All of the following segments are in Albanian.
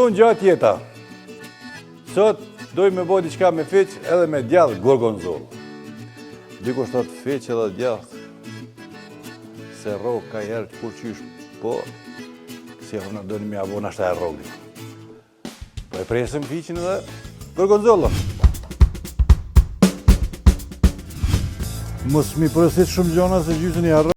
unë gjatë jeta. Sot dojmë me bëjë diçka me fiq edhe me djath gorgonzola. Dikush thot fiq edhe djath. Se rrog ka herë kur qysh, po si e në dojnë me avon ashta e rrogin. Po e presëm fiqin edhe gorgonzola. Mos mi përësit shumë gjona se gjysën i arro.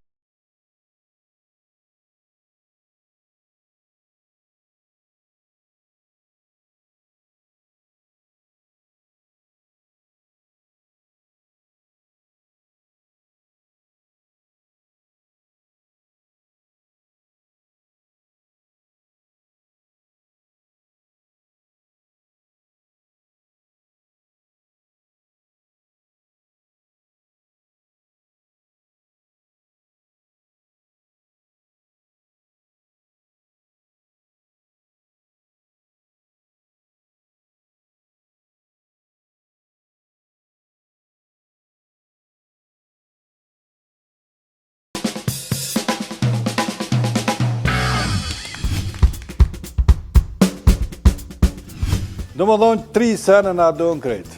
Do më dhonë 3 sene nga do në krejtë.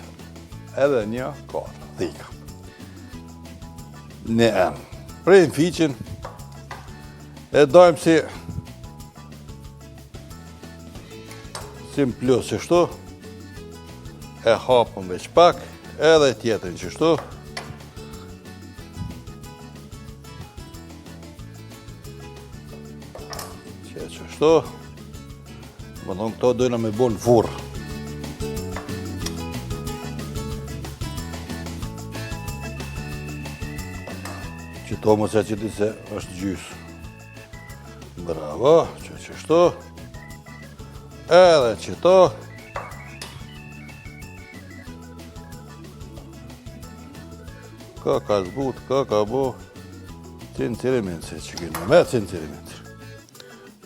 Edhe 1, 4, dhika. Ne emë. Prejnë fiqin. E dojmë si më plus që shtu. E hapëm veç pak. Edhe tjetën që shtu. Që shtu. Më dhonë këto dojna me bo në furë. Qëto mos e qëti se është gjysë. Bravo, qështu. Edhe qëto. Ka zbut, ka bo. Cincirimin se që kënë me cincirimin.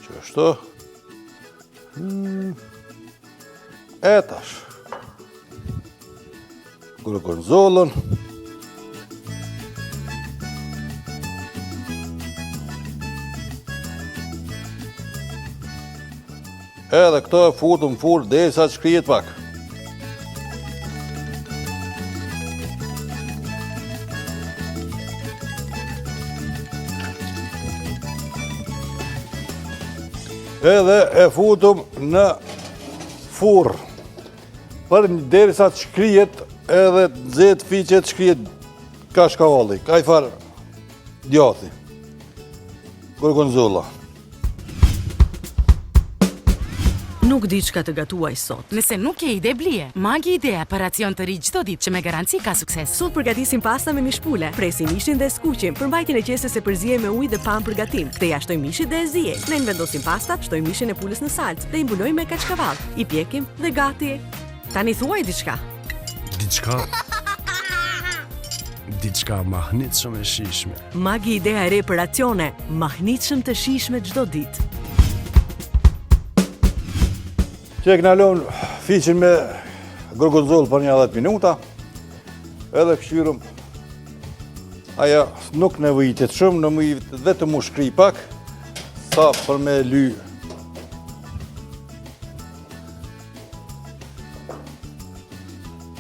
Qështu. E tash. Gorgonzolën. Edhe këto e futëm furë dhe sa që shkrijet pak. Edhe e futëm në furë. Për deri sa që shkrijet edhe zetë fiqet shkrijet kashkavalli. Ka i farë djathi. Gorgonzola. Nuk di çka të gatuaj sot. Nëse nuk ke ide blije, Magi Idea për racion të ri çdo ditë që me garanci ka sukses. Sot përgatisim pasta me mishpule, presim mishin dhe skuqim, për mbajtjen e qesës e përzije me ujë dhe pam për gatim. Ktheja shtoj mishit dhe e zije. Ne vendosim pastat, shtoj mishin e pulës në salcë dhe i mbulojmë me kaçkavall. I pjekim dhe gati. Tani thuaj diçka. Diçka mahnitshëm e shijshme. Magi Idea e re për racione, mahnitshëm të shijshme çdo ditë. Që e këna lonë fiqin me gorgonzollë për një 10 minuta, edhe këshyrëm, aja nuk nevojitet shumë, vetëm mu shkri pak, sa për me ly.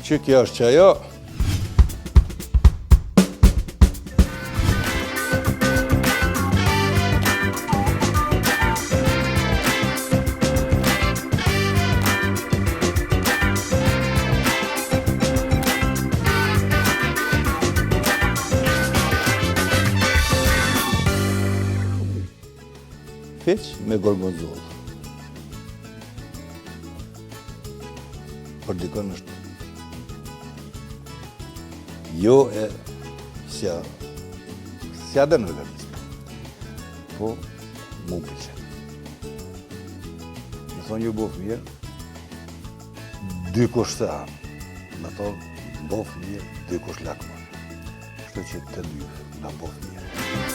Që kja është që ajo. Fiq me gorgonzollë. Për dikon është jo e sja dhe në organizm, po mu pëlqen. Në thonë ju bof mirë, dykush se hanë. Në thonë bof mirë, dykush lakmon. Kështu që të dy në bof mirë.